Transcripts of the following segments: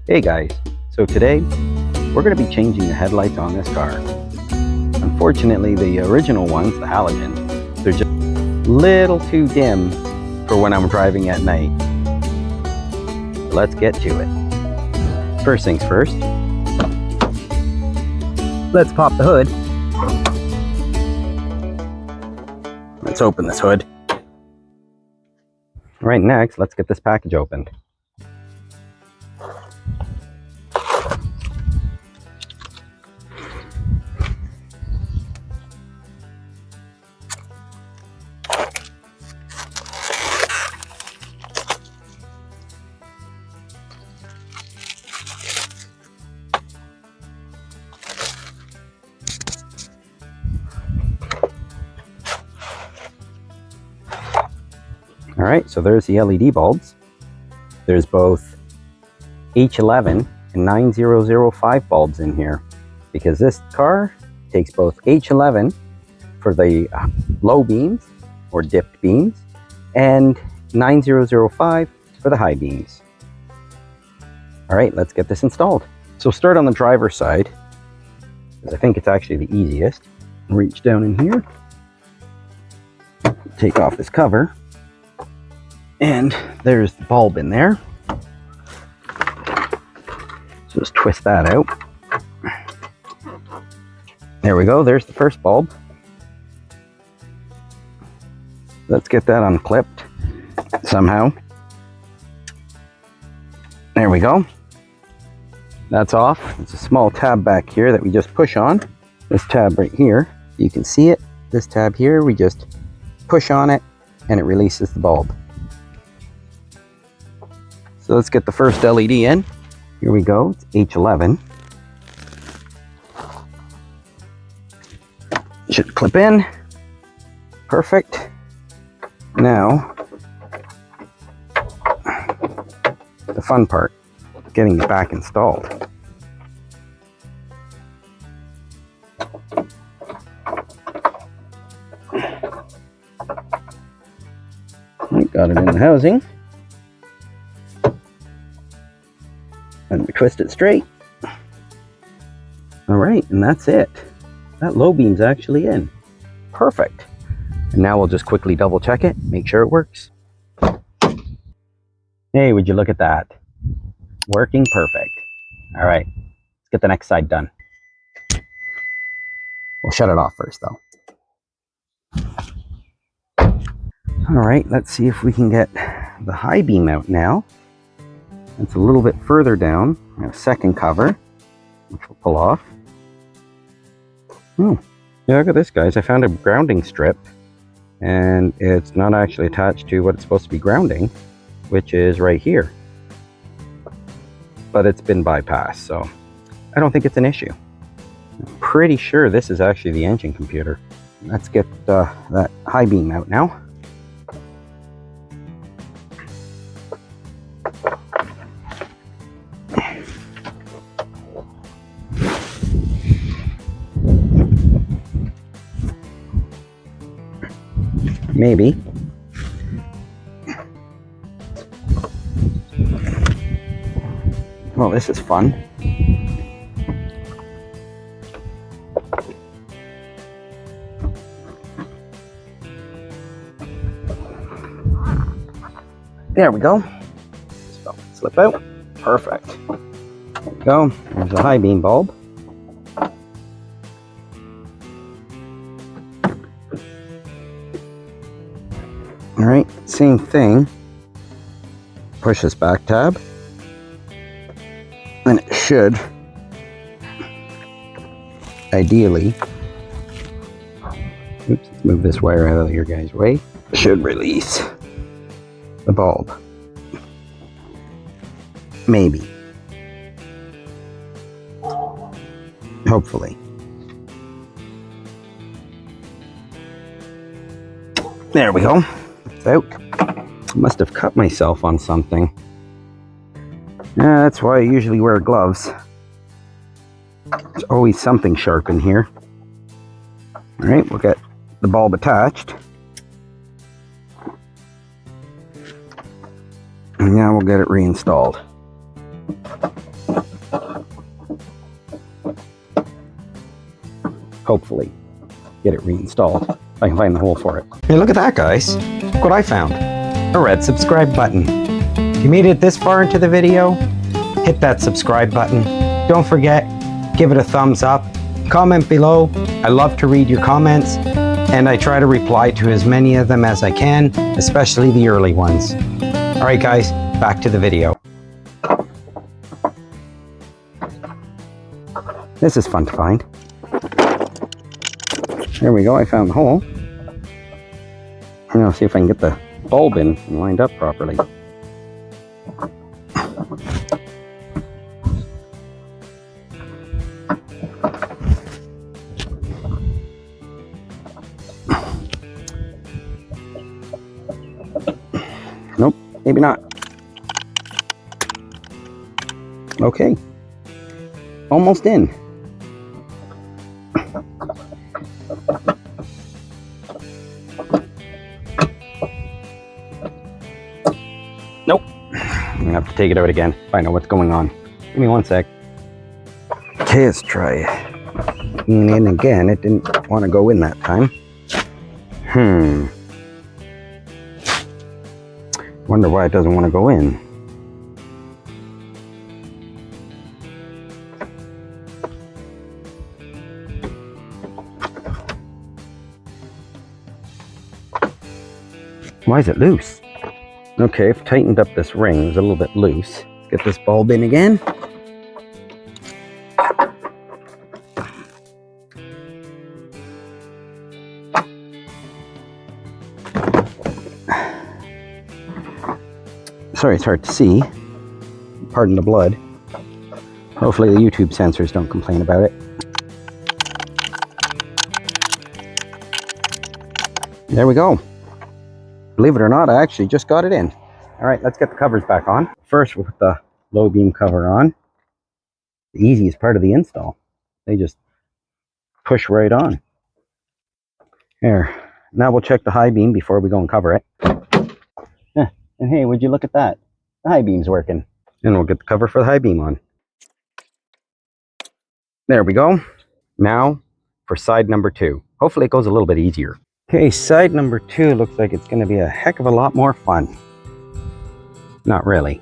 Hey guys, so today we're going to be changing the headlights on this car. Unfortunately, the original ones, the Halogen, they're just a little too dim for when I'm driving at night. Let's get to it. First things first, let's pop the hood. Let's open this hood. Right next, let's get this package opened. Alright, so there's the LED bulbs. There's both H11 and 9005 bulbs in here because this car takes both H11 for the low beams or dipped beams and 9005 for the high beams. Alright, let's get this installed. So start on the driver's side, because I think it's actually the easiest. Reach down in here, take off this cover. And there's the bulb in there. So just twist that out. There we go, there's the first bulb. Let's get that unclipped somehow. There we go. That's off. There's a small tab back here that we just push on. This tab right here, you can see it. This tab here, we just push on it and it releases the bulb. So let's get the first LED in. Here we go, it's H11. Should clip in. Perfect. Now, the fun part, getting it back installed. Got it in the housing. And we twist it straight. All right, and that's it. That low beam's actually in. Perfect. And now we'll just quickly double check it, make sure it works. Hey, would you look at that? Working perfect. All right, let's get the next side done. We'll shut it off first though. All right, let's see if we can get the high beam out now. It's a little bit further down. We have a second cover, which we'll pull off. Oh, yeah, look at this, guys. I found a grounding strip, and it's not actually attached to what it's supposed to be grounding, which is right here. But it's been bypassed, so I don't think it's an issue. I'm pretty sure this is actually the engine computer. Let's get that high beam out now. Maybe. Well, this is fun. There we go. So, slip out. Perfect. There we go. There's a high beam bulb. All right, same thing. Push this back tab. And it should, ideally, oops, let's move this wire out of your guys' way. Should release the bulb. Maybe. Hopefully. There we go. It's out. Must have cut myself on something. Yeah, that's why I usually wear gloves. There's always something sharp in here. Alright, we'll get the bulb attached. And now we'll get it reinstalled. hopefully get it reinstalled if I can find the hole for it. Hey, look at that, guys. Look what I found. A red subscribe button. If you made it this far into the video, hit that subscribe button. Don't forget, give it a thumbs up. Comment below. I love to read your comments, and I try to reply to as many of them as I can, especially the early ones. All right, guys, back to the video. This is fun to find. There we go, I found the hole. Now see if I can get the bulb in and lined up properly. Nope, maybe not. Okay, almost in. Nope, I'm gonna have to take it out again, find out what's going on. Give me one sec. Okay, let's try it in again. It didn't want to go in that time. Wonder why it doesn't want to go in. Why is it loose? Okay, I've tightened up this ring. It was a little bit loose. Let's get this bulb in again. Sorry, it's hard to see. Pardon the blood. Hopefully the YouTube censors don't complain about it. There we go. Believe it or not, I actually just got it in. All right, let's get the covers back on. First, we'll put the low beam cover on. The easiest part of the install. They just push right on. There. Now we'll check the high beam before we go and cover it. And hey, would you look at that? The high beam's working. And we'll get the cover for the high beam on. There we go. Now for side number 2. Hopefully it goes a little bit easier. Okay, side number 2 looks like it's going to be a heck of a lot more fun. Not really.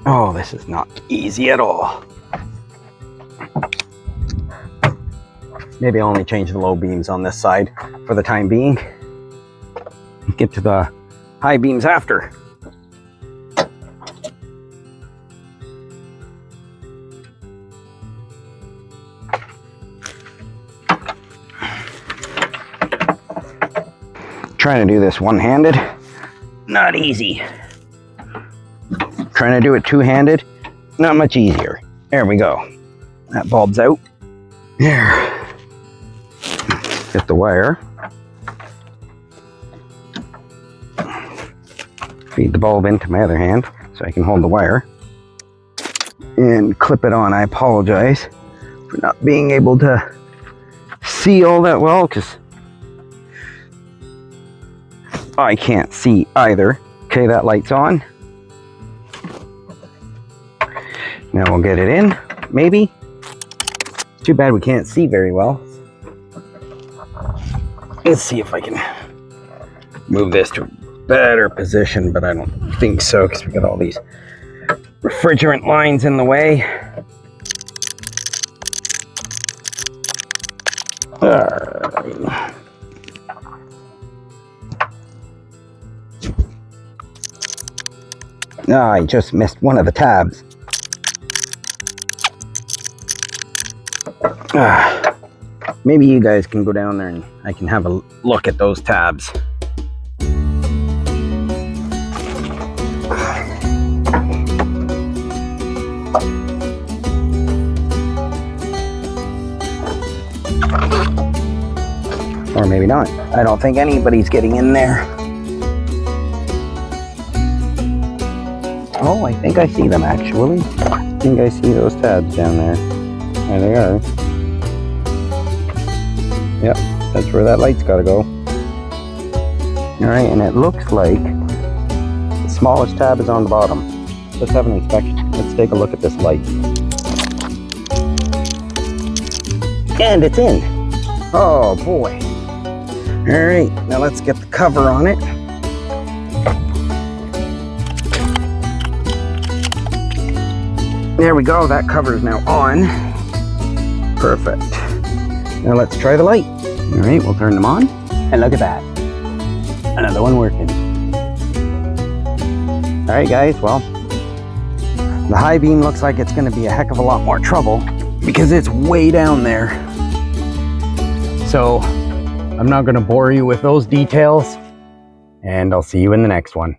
Oh, this is not easy at all. Maybe I'll only change the low beams on this side for the time being. Get to the high beams after. Trying to do this one-handed, not easy. Trying to do it two-handed, not much easier. There we go. That bulb's out. There. Get the wire. Feed the bulb into my other hand so I can hold the wire. And clip it on. I apologize for not being able to see all that well because I can't see either. Okay, that light's on. Now we'll get it in, maybe. Too bad we can't see very well. Let's see if I can move this to a better position, but I don't think so because we got all these refrigerant lines in the way. I just missed one of the tabs. Maybe you guys can go down there and I can have a look at those tabs. Or maybe not. I don't think anybody's getting in there. Oh, I think I see them actually. I think I see those tabs down there. There they are. Yep, that's where that light's got to go. Alright, and it looks like the smallest tab is on the bottom. Let's have an inspection. Let's let's take a look at this light. And it's in. Oh boy. All right, now let's get the cover on it. There we go, that cover is now on. Perfect. Now let's try the light. All right, we'll turn them on. And look at that. Another one working. All right, guys, well, the high beam looks like it's gonna be a heck of a lot more trouble because it's way down there. So I'm not gonna bore you with those details, and I'll see you in the next one.